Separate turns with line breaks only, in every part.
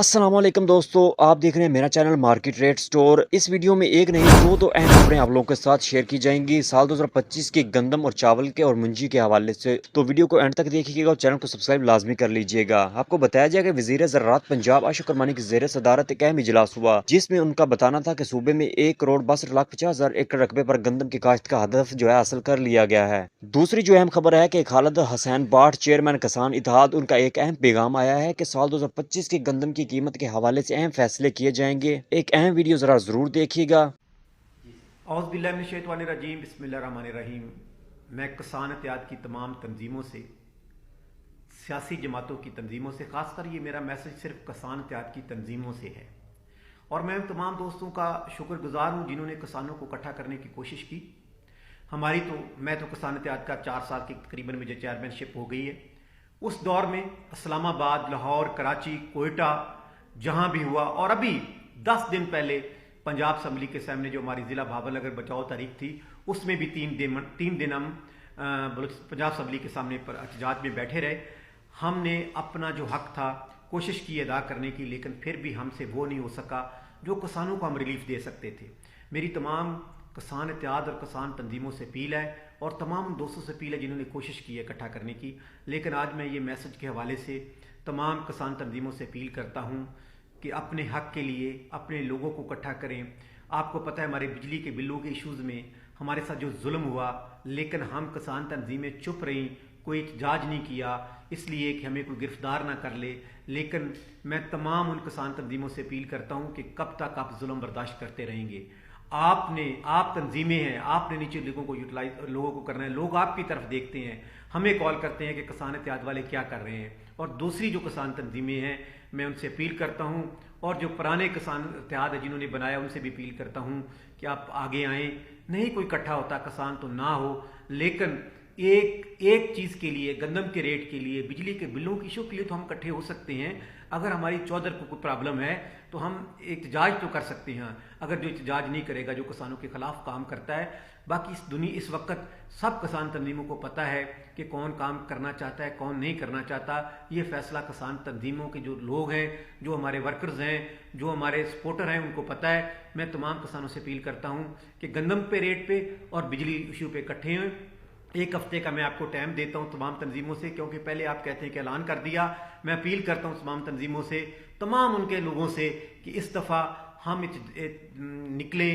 अस्सलाम वालेकुम दोस्तों, आप देख रहे हैं मेरा चैनल मार्केट रेट स्टोर। इस वीडियो में एक नहीं दो अहम खबरें आप लोगों के साथ शेयर की जाएंगी साल 2025 के गंदम और चावल के और मुंजी के हवाले से। तो वीडियो को एंड तक देखिएगा और चैनल को सब्सक्राइब लाजमी कर लीजिएगा। आपको बताया जाए कि वजीर ज़राअत पंजाब आशिक कुरबानी की ज़ेर सदारत एक अहम इजलास हुआ, जिसमें उनका बताना था कि सूबे में 1,62,50,000 एकड़ रकबे पर गंदम की काश्त का हदफ जो है हासिल कर लिया गया है। दूसरी जो अहम खबर है कि खालिद हसैन बाट चेयरमैन किसान इत्तेहाद, उनका एक अहम पैगाम आया है कि साल 2025 की गंदम की कीमत के हवाले से अहम फैसले किए जाएंगे। एक अहम वीडियो जरा जरूर देखिएगा।
औज़ुबिल्लाहिमिनश्शैतानिर्रजीम बिस्मिल्लाहिर्रहमानिर्रहीम। मैं किसान इत्तेहाद की तमाम तंजीमों से, सियासी जमातों की तंजीमों से, ख़ासकर ये मेरा मैसेज सिर्फ किसान इत्तेहाद की तंजीमों से है और मैं तमाम दोस्तों का शुक्रगुजार हूँ जिन्होंने किसानों को इकट्ठा करने की कोशिश की। मैं तो किसान इत्तेहाद का 4 साल की तकरीबन मुझे चेयरमैनशिप हो गई है। उस दौर में इस्लामाबाद, लाहौर, कराची, कोयटा जहाँ भी हुआ, और अभी 10 दिन पहले पंजाब असम्बली के सामने जो हमारी ज़िला भावल नगर बचाओ तारीख थी, उसमें भी 3 दिन हम पंजाब असम्बली के सामने पर एहतजाज में बैठे रहे। हमने अपना जो हक था कोशिश की अदा करने की, लेकिन फिर भी हमसे वो नहीं हो सका जो किसानों को हम रिलीफ दे सकते थे। मेरी तमाम किसान इत्तेहाद और किसान तंजीमों से अपील है और तमाम दोस्तों से अपील है जिन्होंने कोशिश की है इकट्ठा करने की। लेकिन आज मैं ये मैसेज के हवाले से तमाम किसान तंजीमों से अपील करता हूँ कि अपने हक के लिए अपने लोगों को इकट्ठा करें। आपको पता है हमारे बिजली के बिलों के इशूज़ में हमारे साथ जो जुल्म हुआ, लेकिन हम किसान तंजीमें चुप रहीं, कोई एहतजाज नहीं किया, इसलिए कि हमें कोई गिरफ्तार ना कर ले। लेकिन मैं तमाम उन किसान तंजीमों से अपील करता हूँ कि कब तक आप जुल्म बर्दाश्त करते रहेंगे। आप तंजीमें हैं, आपने नीचे लोगों को करना है। लोग आपकी तरफ देखते हैं, हमें कॉल करते हैं कि किसान इत्तेहाद वाले क्या कर रहे हैं। और दूसरी जो किसान तंजीमें हैं, मैं उनसे अपील करता हूं, और जो पुराने किसान इत्तेहाद है जिन्होंने बनाया, उनसे भी अपील करता हूं कि आप आगे आएँ। नहीं कोई इकट्ठा होता किसान तो ना हो, लेकिन एक चीज़ के लिए, गंदम के रेट के लिए, बिजली के बिलों की इशू के लिए तो हम इकट्ठे हो सकते हैं। अगर हमारी चौधर को कोई प्रॉब्लम है तो हम एहतजाज तो कर सकते हैं। अगर जो एहतजाज नहीं करेगा, जो किसानों के खिलाफ काम करता है, बाकी इस वक्त सब किसान तंजीमों को पता है कि कौन काम करना चाहता है, कौन नहीं करना चाहता। ये फैसला किसान तंजीमों के जो लोग हैं, जो हमारे वर्कर्स हैं, जो हमारे सपोर्टर हैं, उनको पता है। मैं तमाम किसानों से अपील करता हूँ कि गंदम पे रेट पे और बिजली इशू पे इकट्ठे हैं। एक हफ्ते का मैं आपको टाइम देता हूं तमाम तंजीमों से, क्योंकि पहले आप कहते हैं कि ऐलान कर दिया। मैं अपील करता हूं तमाम तंजीमों से, तमाम उनके लोगों से कि इस दफ़ा हम निकले,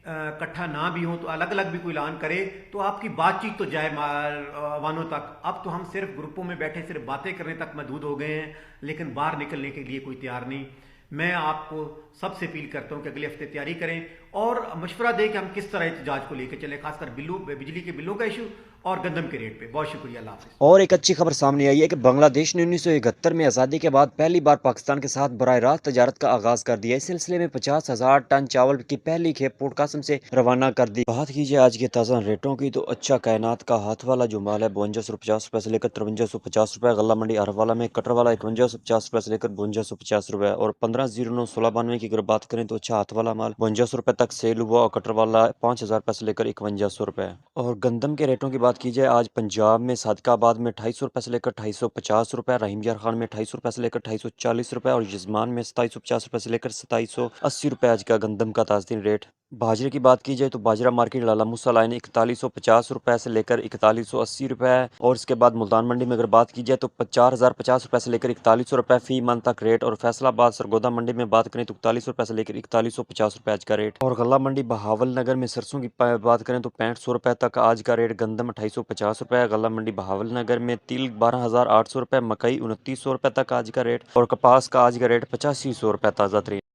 इकट्ठा ना भी हो तो अलग अलग भी कोई ऐलान करे तो आपकी बातचीत तो जाए अवानों तक। अब तो हम सिर्फ ग्रुपों में बैठे सिर्फ बातें करने तक महदूद हो गए हैं, लेकिन बाहर निकलने के लिए कोई तैयार नहीं। मैं आपको सबसे अपील करता हूं कि अगले हफ्ते तैयारी करें और मशवरा दें कि हम किस तरह एहतजाज को लेकर चले, खासकर बिजली के बिलों का इशू और गंदम के रेट पे। बहुत शुक्रिया, अल्लाह हाफिज़।
और एक अच्छी खबर सामने आई है कि बांग्लादेश ने 1971 में आज़ादी के बाद पहली बार पाकिस्तान के साथ बराह रास्त तजारत का आगाज कर दिया। इस सिलसिले में 50,000 टन चावल की पहली खेप पोर्ट कासम से रवाना कर दी। बात कीजिए आज के ताज़ा रेटों की, तो अच्छा कायनात का हाथ वाला जो माल है 5250 से लेकर 5350 गला मंडी अरब वाला में, कटर वाला 5150 से लेकर 5250 और 1509 की अगर बात करें तो अच्छा हाथ वाला माल 5200 तक सेल हुआ और कटर वाला 5000 से लेकर 5100। और गंदम के रेटों की बात की जाए, आज पंजाब में सादिकाबाद में 250 से लेकर 250 रहीम यार खान में 250 से लेकर 240 और यजमान में 2750 से लेकर 2780 आज का गंदम का ताज़ा रेट। बाजरे की बात की जाए तो बाजरा मार्केट लाला मूसा लाइन 4150 से लेकर 4180 और इसके बाद मुल्तान मंडी में अगर बात की जाए तो 4050 से लेकर 4100 फी मन तक रेट। और फैसलाबाद सरगोदा मंडी में बात करें तो 41 से लेकर 4150 आज का रेट। और गला मंडी बहावल नगर में सरसों की बात करें तो 6500 तक आज का रेट। गंदम 2850 गला मंडी बहावल नगर में। तिल 12800 मकई 2900 तक आज का रेट। और कपास का आज का रेट 8500 ताज़ा तरीन।